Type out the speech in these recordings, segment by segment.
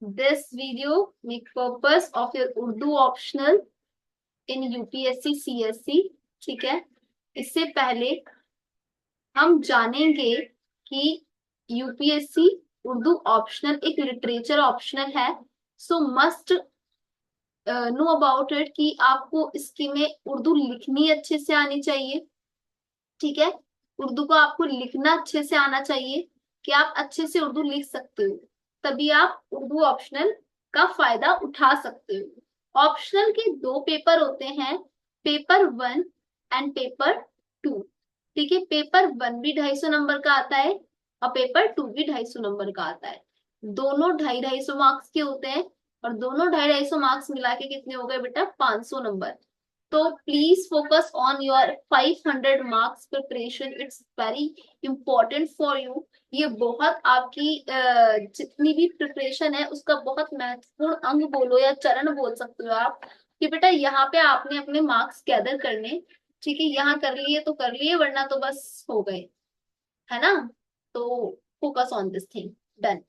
This video make purpose of your Urdu optional in UPSC CSC। ठीक है, इससे पहले हम जानेंगे कि यूपीएससी उर्दू ऑप्शनल एक लिटरेचर ऑप्शनल है। सो मस्ट नो अबाउट इट कि आपको इसकी में उर्दू लिखनी अच्छे से आनी चाहिए। ठीक है, उर्दू को आपको लिखना अच्छे से आना चाहिए कि आप अच्छे से उर्दू लिख सकते हो, तभी आप उर्दू ऑप्शनल का फायदा उठा सकते हो। ऑप्शनल के दो पेपर होते हैं, पेपर 1 एंड पेपर 2। ठीक है, पेपर 1 भी 250 नंबर का आता है और पेपर 2 भी 250 नंबर का आता है। दोनों 250 मार्क्स के होते हैं और दोनों 250 मार्क्स मिला के कितने हो गए बेटा, 500 नंबर। तो please focus on your 500 marks preparation, it's very important for you. ये बहुत आपकी जितनी भी प्रिपरेशन है उसका बहुत महत्वपूर्ण अंग बोलो या चरण बोल सकते हो आप, कि बेटा यहाँ पे आपने अपने मार्क्स गैदर करने। ठीक है, यहाँ कर लिए तो कर लिए, वरना तो बस हो गए, है ना। तो focus on this thing, done.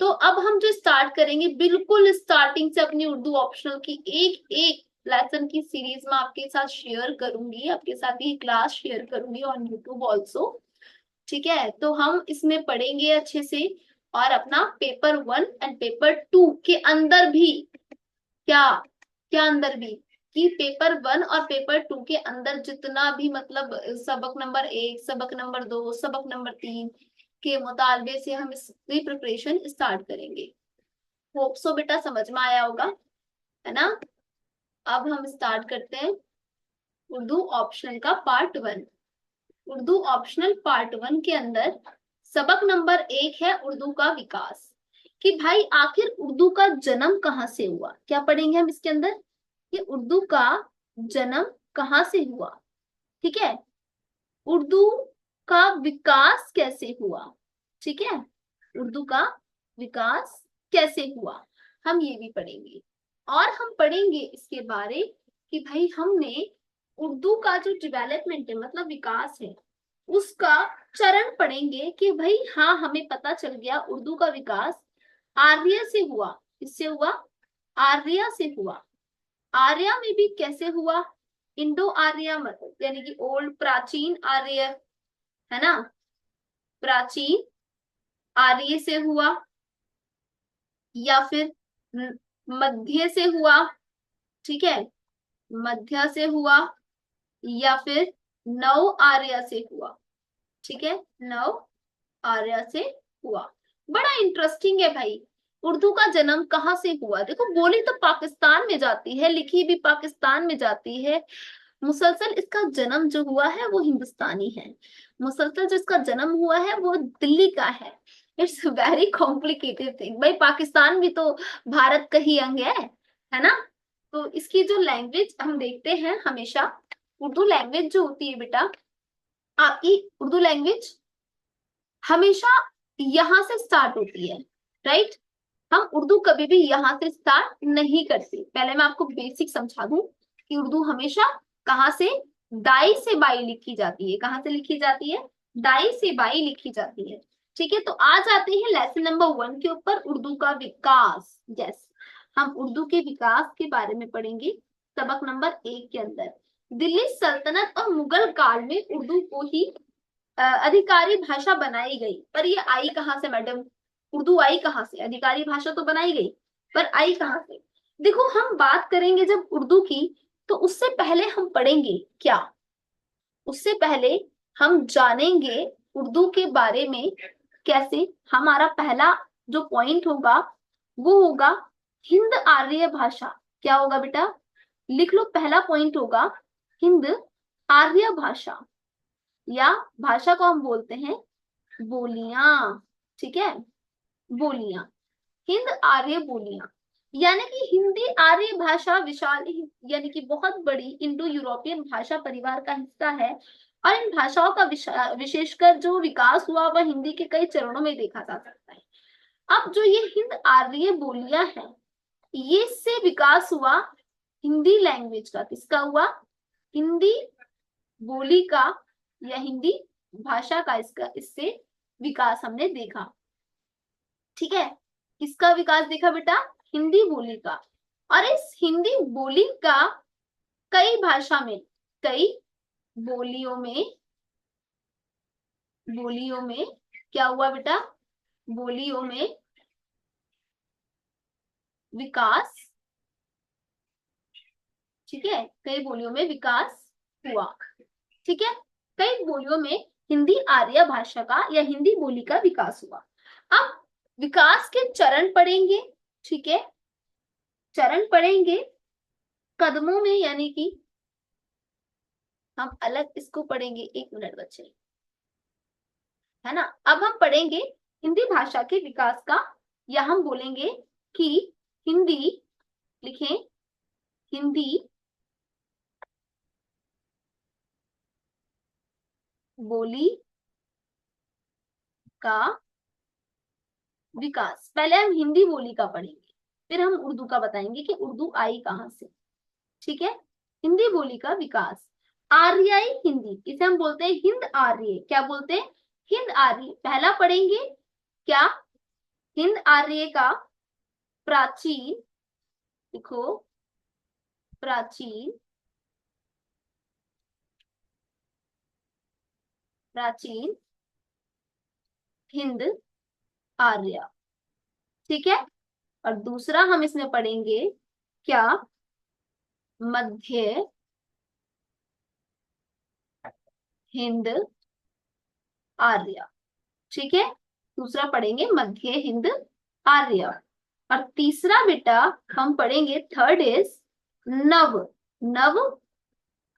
तो अब हम जो स्टार्ट करेंगे बिल्कुल स्टार्टिंग से अपनी उर्दू ऑप्शनल की एक एक लेसन की सीरीज में आपके साथ शेयर करूंगी, आपके साथ ये क्लास शेयर करूंगी ऑन यूट्यूब ऑल्सो। ठीक है, तो हम इसमें पढ़ेंगे अच्छे से। और अपना पेपर 1 एंड पेपर 2 के अंदर भी क्या क्या अंदर भी, कि पेपर 1 और पेपर 2 के अंदर जितना भी मतलब सबक नंबर 1, सबक नंबर 2, सबक नंबर 3 के मुतालबे से हम इसकी प्रिपरेशन स्टार्ट करेंगे। होप सो बेटा समझ में आया होगा, है ना। अब हम स्टार्ट करते हैं उर्दू ऑप्शनल का पार्ट 1। उर्दू ऑप्शनल पार्ट 1 के अंदर सबक नंबर 1 है उर्दू का विकास। कि भाई आखिर उर्दू का जन्म कहाँ से हुआ, क्या पढ़ेंगे हम इसके अंदर, कि उर्दू का जन्म कहाँ से हुआ। ठीक है, उर्दू का विकास कैसे हुआ। ठीक है, उर्दू का विकास कैसे हुआ, हम ये भी पढ़ेंगे। और हम पढ़ेंगे इसके बारे कि भाई हमने उर्दू का जो डेवलपमेंट है मतलब विकास है उसका चरण पढ़ेंगे, कि भाई हाँ हमें पता चल गया उर्दू का विकास आर्य से हुआ। किससे हुआ, आर्य से हुआ। आर्या में भी कैसे हुआ, इंडो आर्य मतलब यानी कि ओल्ड प्राचीन आर्य, है ना, प्राचीन आर्य से हुआ, या फिर मध्य से हुआ। ठीक है, मध्य से हुआ, या फिर नव आर्य से हुआ। ठीक है, नव आर्य से हुआ। बड़ा इंटरेस्टिंग है भाई, उर्दू का जन्म कहाँ से हुआ। देखो बोली तो पाकिस्तान में जाती है, लिखी भी पाकिस्तान में जाती है, मुसलसल इसका जन्म जो हुआ है वो हिंदुस्तानी है। मुसलसल जो इसका जन्म हुआ है वो दिल्ली का है। इट्स वेरी कॉम्प्लिकेटेड थिंग भाई, पाकिस्तान भी तो भारत का ही अंग है ना। तो इसकी जो लैंग्वेज हम देखते हैं हमेशा, उर्दू लैंग्वेज जो होती है बेटा, आपकी उर्दू लैंग्वेज हमेशा यहां से स्टार्ट होती है, राइट। हम उर्दू कभी भी यहां से स्टार्ट नहीं करते। पहले मैं आपको बेसिक समझा दूं कि उर्दू हमेशा कहाँ से, दाई से बाई लिखी जाती है। कहाँ से लिखी जाती है, दाई से बाई लिखी जाती है। ठीक है, तो आ जाते हैं लेसन नंबर 1 के ऊपर, उर्दू का विकास। यस, हम उर्दू के विकास के बारे में पढ़ेंगे सबक नंबर 1 के अंदर। दिल्ली सल्तनत और मुगल काल में उर्दू को ही अधिकारी भाषा बनाई गई। पर ये आई कहाँ से मैडम, उर्दू आई कहाँ से, अधिकारी भाषा तो बनाई गई पर आई कहाँ से। देखो हम बात करेंगे जब उर्दू की, तो उससे पहले हम पढ़ेंगे क्या, उससे पहले हम जानेंगे उर्दू के बारे में कैसे। हमारा पहला जो पॉइंट होगा वो होगा हिंद आर्य भाषा। क्या होगा बेटा, लिख लो, पहला पॉइंट होगा हिंद आर्य भाषा, या भाषा को हम बोलते हैं बोलियां। ठीक है, बोलियां, हिंद आर्य बोलियां, यानी कि हिंदी आर्य भाषा विशाल यानी कि बहुत बड़ी इंडो यूरोपियन भाषा परिवार का हिस्सा है। और इन भाषाओं का विशेषकर जो विकास हुआ वह हिंदी के कई चरणों में देखा जा सकता है। अब जो ये हिंद आर्य बोलियां हैं, ये से विकास हुआ हिंदी लैंग्वेज का। किसका हुआ, हिंदी बोली का या हिंदी भाषा का, इसका इससे विकास हमने देखा। ठीक है, किसका विकास देखा बेटा? हिंदी बोली का। और इस हिंदी बोली का कई भाषा में, कई बोलियों में, बोलियों में क्या हुआ बेटा? बोलियों में विकास, ठीक है, कई बोलियों में विकास हुआ। ठीक है, कई बोलियों में हिंदी आर्य भाषा का या हिंदी बोली का विकास हुआ। अब विकास के चरण पढ़ेंगे, ठीक है, चरण पढ़ेंगे कदमों में, यानी कि हम अलग इसको पढ़ेंगे। 1 मिनट बच्चे, है ना। अब हम पढ़ेंगे हिंदी भाषा के विकास का, या हम बोलेंगे कि हिंदी, लिखें हिंदी बोली का विकास। पहले हम हिंदी बोली का पढ़ेंगे, फिर हम उर्दू का बताएंगे कि उर्दू आई कहां से। ठीक है, हिंदी बोली का विकास। आर्याई हिंदी, इसे हम बोलते हैं हिंद आर्य। क्या बोलते हैं? हिंद आर्य। पहला पढ़ेंगे क्या? हिंद आर्य का प्राचीन, लिखो प्राचीन, प्राचीन हिंद आर्य। ठीक है, और दूसरा हम इसमें पढ़ेंगे क्या? मध्य हिंद आर्य। ठीक है, दूसरा पढ़ेंगे मध्य हिंद आर्य। और तीसरा बेटा हम पढ़ेंगे, थर्ड इज नव, नव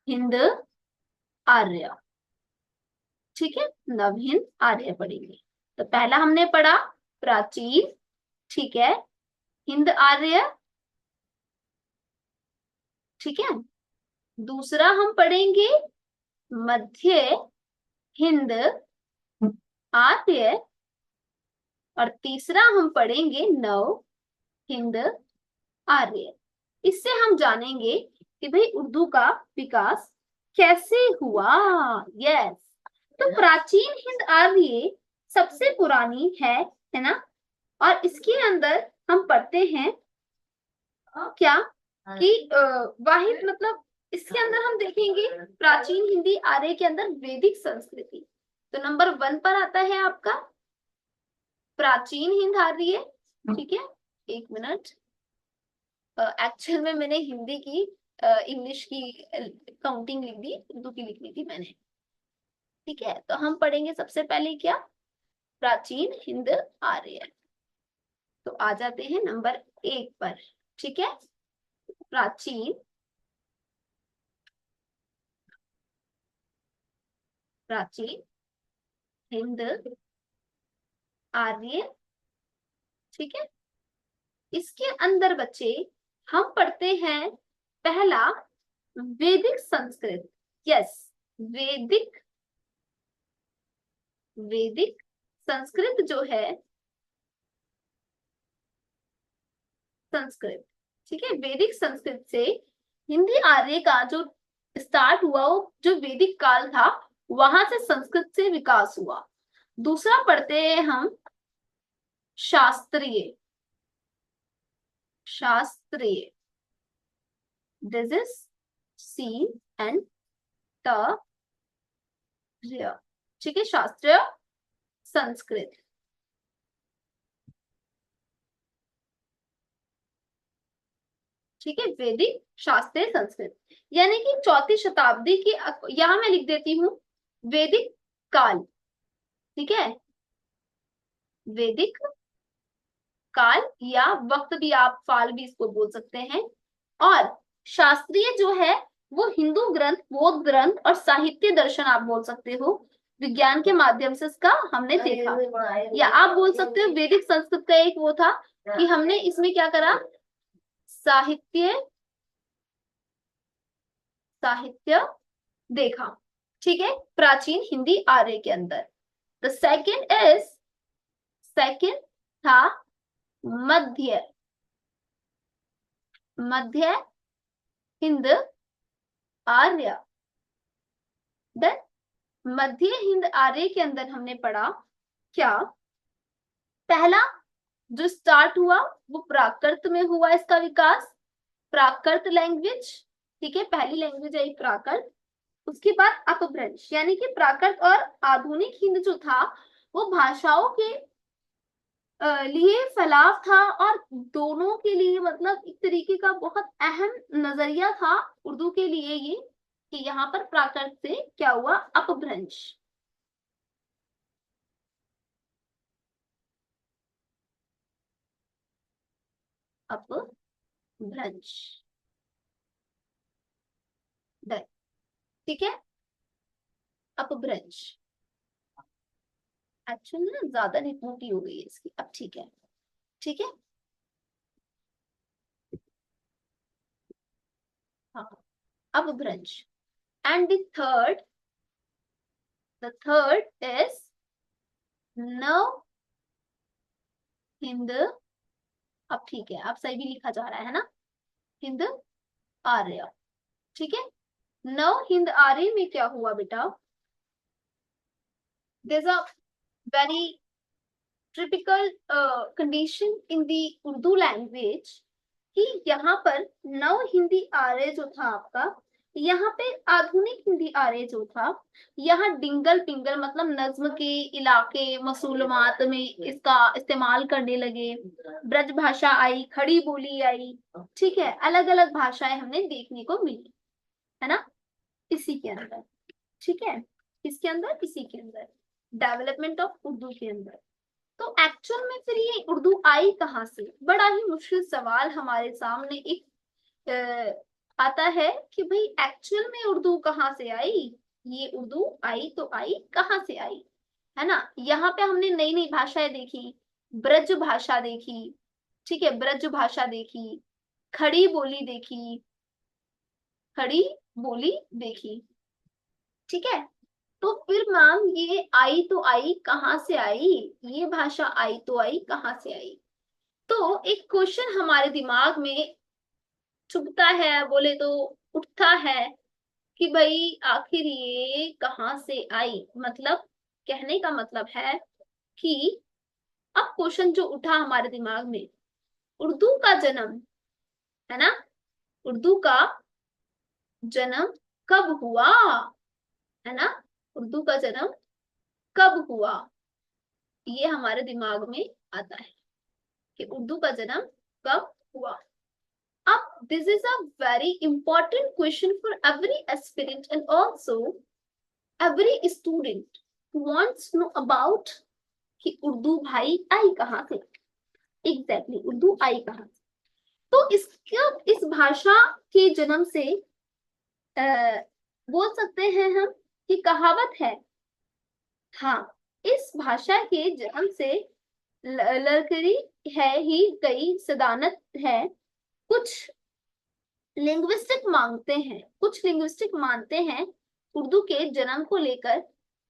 हिंद आर्य। ठीक है, नव हिंद आर्य पढ़ेंगे। तो पहला हमने पढ़ा प्राचीन, ठीक है, हिंद आर्य, ठीक है। दूसरा हम पढ़ेंगे मध्य हिंद आर्य, और तीसरा हम पढ़ेंगे नव हिंद आर्य। इससे हम जानेंगे कि भाई उर्दू का विकास कैसे हुआ। यस, तो प्राचीन हिंद आर्य सबसे पुरानी है ना। और इसके अंदर हम पढ़ते हैं क्या कि वाहिद, मतलब इसके अंदर हम देखेंगे प्राचीन हिंदी आर्य के अंदर वैदिक संस्कृति। तो नंबर 1 पर आता है आपका प्राचीन हिंद आर्य। ठीक है, 1 मिनट, एक्चुअल में मैंने हिंदी की इंग्लिश की काउंटिंग लिख दी, उर्दू की लिखनी थी मैंने। ठीक है, तो हम पढ़ेंगे सबसे पहले क्या? प्राचीन हिंद आर्य। तो आ जाते हैं नंबर 1 पर। ठीक है, प्राचीन, प्राचीन हिंद आर्य। ठीक है, इसके अंदर बच्चे हम पढ़ते हैं पहला वैदिक संस्कृत। यस, वैदिक, वैदिक संस्कृत जो है, संस्कृत। ठीक है, वैदिक संस्कृत से हिंदी आर्य का जो स्टार्ट हुआ, वो जो वैदिक काल था, वहां से संस्कृत से विकास हुआ। दूसरा पढ़ते हैं हम शास्त्रीय, शास्त्रीय, दिस इज सी एंड ट, ठीक है, शास्त्रीय संस्कृत। ठीक है, वैदिक शास्त्रीय संस्कृत, यानी कि 4वीं शताब्दी की, यहां मैं लिख देती हूँ वैदिक काल। ठीक है, वैदिक काल, या वक्त भी, आप फाल भी इसको बोल सकते हैं। और शास्त्रीय जो है वो हिंदू ग्रंथ, बौद्ध ग्रंथ और साहित्य दर्शन आप बोल सकते हो। विज्ञान के माध्यम से इसका हमने देखा, या आप बोल सकते हो वैदिक संस्कृत का एक वो था कि हमने इसमें क्या करा, साहित्य, साहित्य देखा। ठीक है, प्राचीन हिंदी आर्य के अंदर। द सेकंड इज, सेकंड था मध्य, मध्य हिंद आर्य। देन मध्य हिंद आर्य के अंदर हमने पढ़ा क्या? पहला जो स्टार्ट हुआ वो प्राकृत में हुआ इसका विकास, प्राकृत लैंग्वेज, ठीक है, पहली लैंग्वेज आई प्राकृत। उसके बाद अपभ्रंश, यानी कि प्राकृत और आधुनिक हिंद जो था वो भाषाओं के लिए फैलाव था, और दोनों के लिए मतलब एक तरीके का बहुत अहम नजरिया था उर्दू के लिए ये, कि यहाँ पर प्राकृत से क्या हुआ, अपभ्रंश। अपभ्रंश, ठीक है, अपभ्रंश। एक्चुअली ना ज्यादा मोटी हो गई है इसकी, अब ठीक है, ठीक है, हाँ, अपभ्रंश। एंड द थर्ड इज नव हिंद, अब ठीक है, अब सही भी लिखा जा रहा है ना, हिंद आर्य, ठीक है। नव हिंद आर्य में क्या हुआ बेटा, there's a very typical condition in the Urdu language, कि यहाँ पर नव हिंदी आर्य जो था आपका, यहाँ पे आधुनिक हिंदी आर्य जो था, यहाँ डिंगल पिंगल मतलब नज्म के इलाके मसूलमात में इसका इस्तेमाल करने लगे, ब्रज भाषा आई, खड़ी बोली आई, ठीक है, अलग अलग भाषाएं हमने देखने को मिली, है ना, इसी के अंदर, ठीक है, इसके अंदर, इसी के अंदर डेवलपमेंट ऑफ उर्दू के अंदर। तो एक्चुअल में फिर ये उर्दू आई कहाँ से, बड़ा ही मुश्किल सवाल हमारे सामने एक आता है कि भाई एक्चुअल में उर्दू कहाँ से आई, ये उर्दू आई तो आई कहाँ से आई, है ना। यहाँ पे हमने नई नई भाषाएं देखी, ब्रज भाषा देखी, ठीक है, ब्रज भाषा देखी, खड़ी बोली देखी, खड़ी बोली देखी, ठीक है। तो फिर मैम ये आई तो आई कहाँ से आई, ये भाषा आई तो आई कहाँ से आई। तो एक क्वेश्चन हमारे दिमाग में चुभता है, बोले तो उठता है, कि भाई आखिर ये कहाँ से आई, मतलब कहने का मतलब है कि अब क्वेश्चन जो उठा हमारे दिमाग में, उर्दू का जन्म, है ना, उर्दू का जन्म कब हुआ, है ना, उर्दू का जन्म कब हुआ, ये हमारे दिमाग में आता है कि उर्दू का जन्म कब हुआ। अब this is a very important question for every aspirant and also every student who wants to know about कि उर्दू भाई आई कहाँ से, एग्जैक्टली उर्दू आई कहाँ से। तो इसका, इस भाषा के जन्म से बोल सकते हैं हम कि कहावत है, हाँ, इस भाषा के जन्म से लड़करी है ही गई सदानत है, कुछ लिंग्विस्टिक मांगते हैं, कुछ लिंग्विस्टिक मानते हैं उर्दू के जन्म को लेकर,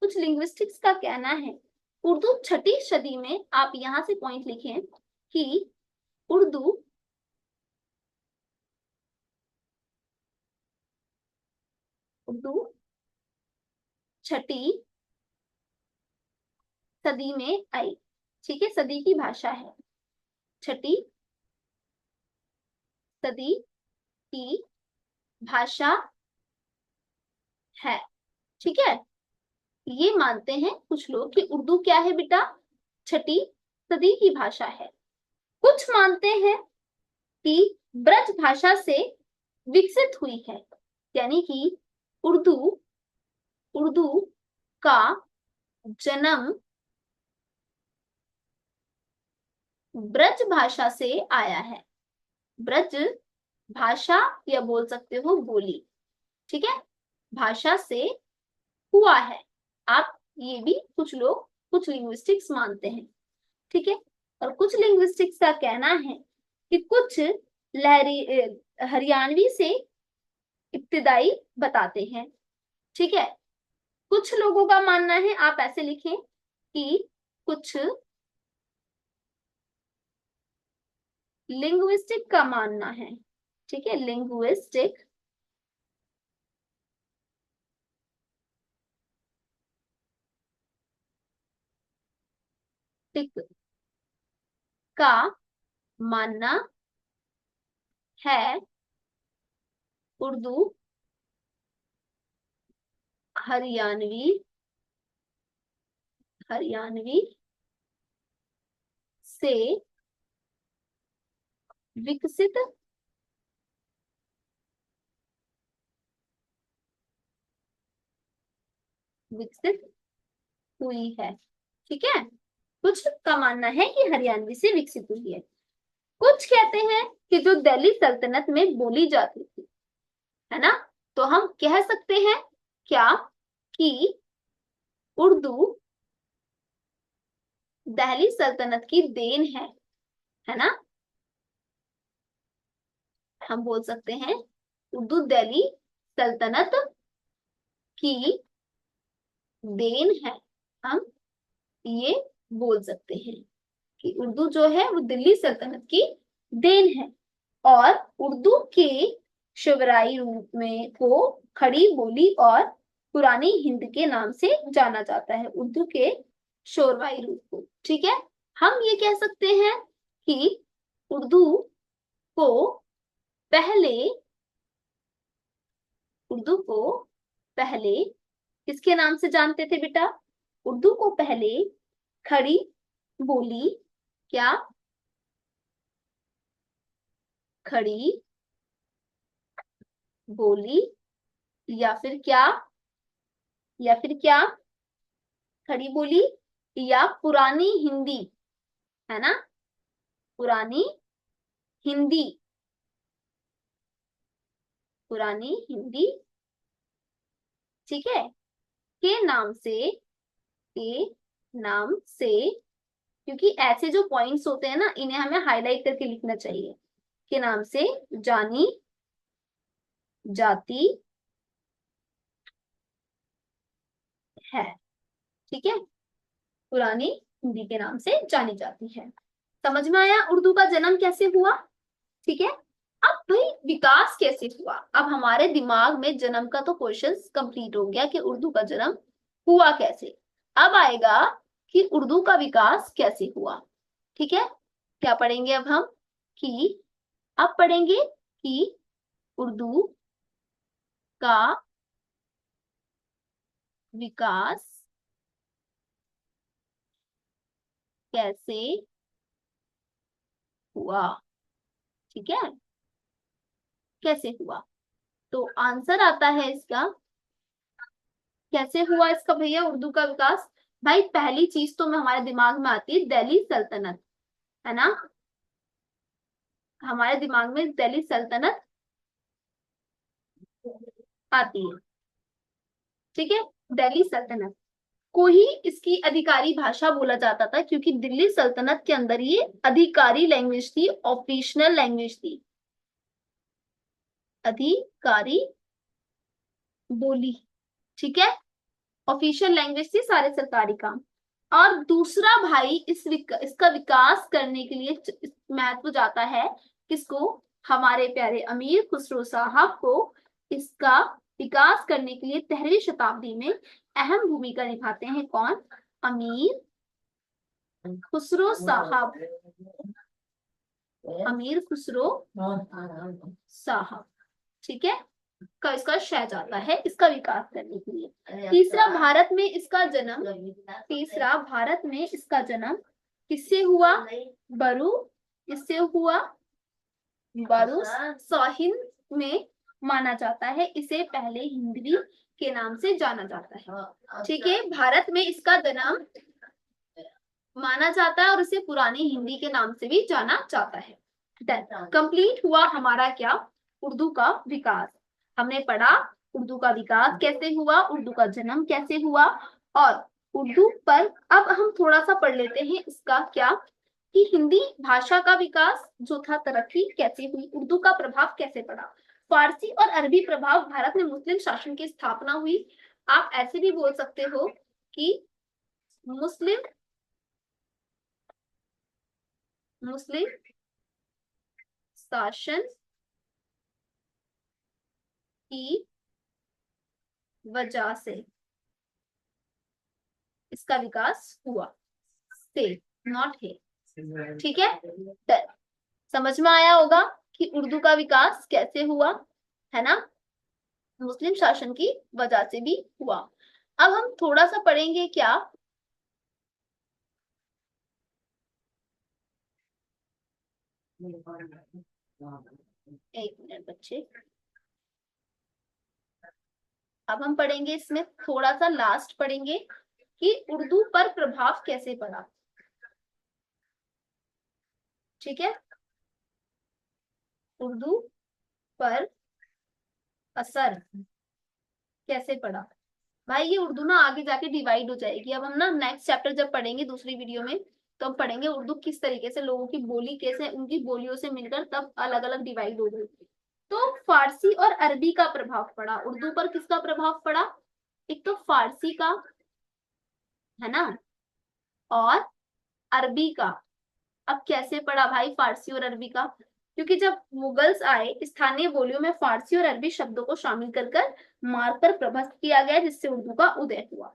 कुछ लिंग्विस्टिक्स का कहना है उर्दू छठी सदी में, आप यहां से पॉइंट लिखें कि उर्दू उर्दू छठी सदी में आई, ठीक है, सदी की भाषा है, छठी सदी की भाषा है, ठीक है। ये मानते हैं कुछ लोग कि उर्दू क्या है बेटा, छठी सदी की भाषा है। कुछ मानते हैं कि ब्रज भाषा से विकसित हुई है, यानी कि उर्दू उर्दू का जन्म ब्रज भाषा से आया है, ब्रज भाषा या बोल सकते हो बोली, ठीक है, भाषा से हुआ है। आप ये भी कुछ लोग, कुछ लिंग्विस्टिक्स मानते हैं, ठीक है। और कुछ लिंग्विस्टिक्स का कहना है कि कुछ लहरी हरियाणवी से इब्तिदाई बताते हैं, ठीक है। कुछ लोगों का मानना है, आप ऐसे लिखें कि कुछ लिंग्विस्टिक का मानना है, ठीक है, लिंग्विस्टिक का मानना है उर्दू हरियाणवी हरियाणवी से विकसित विकसित हुई है। ठीक है, कुछ का मानना है कि हरियाणवी से विकसित हुई है, कुछ कहते हैं कि जो दिल्ली सल्तनत में बोली जाती थी, है ना, तो हम कह सकते हैं क्या कि उर्दू दिल्ली सल्तनत की देन है ना। हम बोल सकते हैं उर्दू दिल्ली सल्तनत की देन है, हम ये बोल सकते हैं कि उर्दू जो है वो दिल्ली सल्तनत की देन है। और उर्दू के शवराई रूप में को खड़ी बोली और पुरानी हिंद के नाम से जाना जाता है, उर्दू के शोरवाई रूप को। ठीक है, हम ये कह सकते हैं कि उर्दू को पहले उर्दू को पहले किसके नाम से जानते थे बेटा? उर्दू को पहले खड़ी बोली, क्या? खड़ी बोली या फिर क्या? या फिर क्या? खड़ी बोली या पुरानी हिंदी, है ना, पुरानी हिंदी, पुरानी हिंदी, ठीक है, के नाम से, के नाम से, क्योंकि ऐसे जो पॉइंट्स होते हैं ना इन्हें हमें हाईलाइट करके लिखना चाहिए, के नाम से जानी जाती है। ठीक है, पुरानी हिंदी के नाम से जानी जाती है। समझ में आया उर्दू का जन्म कैसे हुआ? ठीक है, अब भाई विकास कैसे हुआ? अब हमारे दिमाग में जन्म का तो क्वेश्चन कंप्लीट हो गया कि उर्दू का जन्म हुआ कैसे। अब आएगा कि उर्दू का विकास कैसे हुआ। ठीक है, क्या पढ़ेंगे अब हम कि अब पढ़ेंगे कि उर्दू का विकास कैसे हुआ। ठीक है, कैसे हुआ, तो आंसर आता है इसका कैसे हुआ इसका भैया उर्दू का विकास। भाई पहली चीज तो हमारे दिमाग में आती है दिल्ली सल्तनत, है ना, हमारे दिमाग में दिल्ली सल्तनत आती है। ठीक है, दिल्ली सल्तनत को ही इसकी अधिकारी भाषा बोला जाता था, क्योंकि दिल्ली सल्तनत के अंदर ये अधिकारी लैंग्वेज थी, ऑफिशियल लैंग्वेज थी, अधिकारी बोली। ठीक है, ऑफिशियल लैंग्वेज थी, सारे सरकारी काम। और दूसरा भाई इसका विकास करने के लिए महत्व जाता है किसको? हमारे प्यारे अमीर खुसरो साहब को इसका विकास करने के लिए 13वीं शताब्दी में अहम भूमिका निभाते हैं। कौन? अमीर खुसरो साहब, अमीर खुसरो साहब। ठीक है, का इसका श्रेय जाता है इसका विकास करने के लिए। तीसरा, भारत में इसका जन्म, तीसरा भारत में इसका जन्म किससे हुआ? बरू, किससे हुआ? बरू साहिंद में माना जाता है, इसे पहले हिंदवी के नाम से जाना जाता है। ठीक है, भारत में इसका जन्म माना जाता है और इसे पुरानी हिंदी के नाम से भी जाना जाता है। कंप्लीट हुआ हमारा क्या? उर्दू का विकास। हमने पढ़ा उर्दू का विकास कैसे हुआ, उर्दू का जन्म कैसे हुआ। और उर्दू पर अब हम थोड़ा सा पढ़ लेते हैं इसका क्या कि हिंदी भाषा का विकास जो था, तरक्की कैसे हुई, उर्दू का प्रभाव कैसे पड़ा। फारसी और अरबी प्रभाव, भारत में मुस्लिम शासन की स्थापना हुई। आप ऐसे भी बोल सकते हो कि मुस्लिम मुस्लिम शासन की वजह से इसका विकास हुआ, से नॉट है। ठीक है, डन। समझ में आया होगा कि उर्दू का विकास कैसे हुआ, है ना, मुस्लिम शासन की वजह से भी हुआ। अब हम थोड़ा सा पढ़ेंगे क्या, एक मिनट बच्चे, अब हम पढ़ेंगे इसमें थोड़ा सा लास्ट पढ़ेंगे कि उर्दू पर प्रभाव कैसे पड़ा। ठीक है, उर्दू पर असर कैसे पड़ा। भाई ये उर्दू ना आगे जाके डिवाइड हो जाएगी, अब हम ना नेक्स्ट चैप्टर जब पढ़ेंगे दूसरी वीडियो में, तो हम पढ़ेंगे उर्दू किस तरीके से लोगों की बोली कैसे उनकी बोलियों से मिलकर तब अलग अलग डिवाइड हो गई। तो फारसी और अरबी का प्रभाव पड़ा उर्दू पर, किसका प्रभाव पड़ा, एक तो फारसी का, है ना, और अरबी का। अब कैसे पड़ा भाई फारसी और अरबी का, क्योंकि जब मुगल्स आए स्थानीय बोलियों में फारसी और अरबी शब्दों को शामिल कर मारकर प्रभस्त किया गया, जिससे उर्दू का उदय हुआ।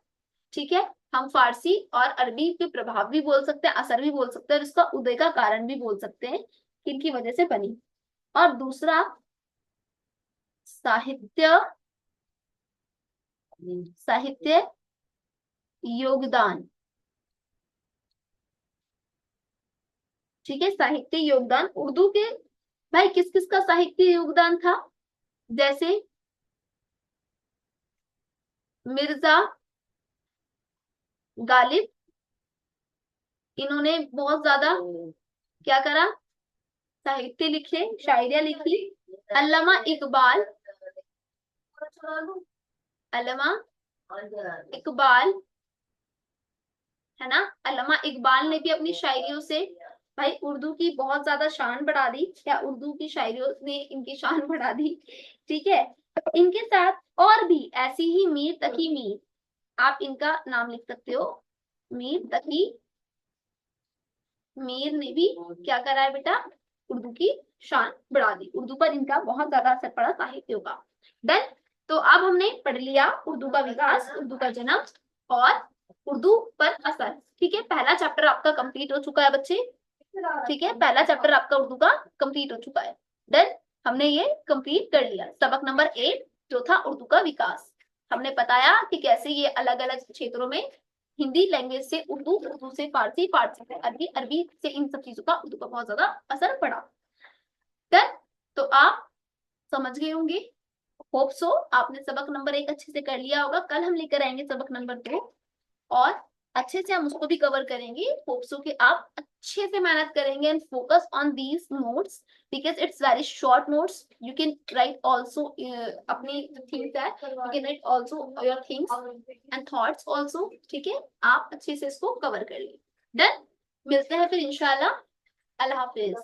ठीक है, हम फारसी और अरबी के प्रभाव भी बोल सकते हैं, असर भी बोल सकते हैं, और इसका उदय का कारण भी बोल सकते हैं किनकी वजह से बनी। और दूसरा साहित्य, साहित्य योगदान। ठीक है, साहित्य योगदान उर्दू के, भाई किस किस का साहित्य योगदान था, जैसे मिर्जा गालिब, इन्होंने बहुत ज्यादा क्या करा, साहित्य लिखे, शायरियां लिखी। अल्लामा इकबाल, अल्लामा इकबाल, है ना, अल्लामा इकबाल ने भी अपनी शायरियों से भाई उर्दू की बहुत ज्यादा शान बढ़ा दी, क्या उर्दू की शायरियों ने इनकी शान बढ़ा दी। ठीक है, इनके साथ और भी ऐसी ही मीर तकी मीर, आप इनका नाम लिख सकते हो, मीर तकी मीर ने भी क्या करा है बेटा, उर्दू की शान बढ़ा दी, उर्दू पर इनका बहुत ज्यादा असर पड़ा साहित्यों का। डन। तो अब हमने पढ़ लिया उर्दू का विकास, उर्दू का जन्म और उर्दू पर असर। ठीक है, पहला चैप्टर आपका कंप्लीट हो चुका है बच्चे। ठीक है, पहला चैप्टर आपका उर्दू का कंप्लीट हो चुका है। डन, हमने ये कंप्लीट कर लिया। सबक नंबर 8 जो था उर्दू का विकास, हमने बताया कि कैसे ये अलग अलग क्षेत्रों में हिंदी लैंग्वेज से उर्दू, उर्दू से फारसी, फारसी से अरबी, अरबी से इन सब चीजों का उर्दू का बहुत ज्यादा असर पड़ा। डन, तो आप समझ गए होंगे, होप सो आपने सबक नंबर 1 अच्छे से कर लिया होगा। कल हम लेकर आएंगे सबक नंबर 2 और अच्छे से हम उसको भी कवर करेंगे। होप सो कि आप अच्छे से मेहनत करेंगे and focus on these notes because it's very short notes, you can write also अपनी थिंग्स है, you can write also your things and thoughts also. ठीक है, आप अच्छे से इसको कवर कर लीजिए। डन, मिलते हैं फिर इंशाल्लाह। अल्लाह हाफिज।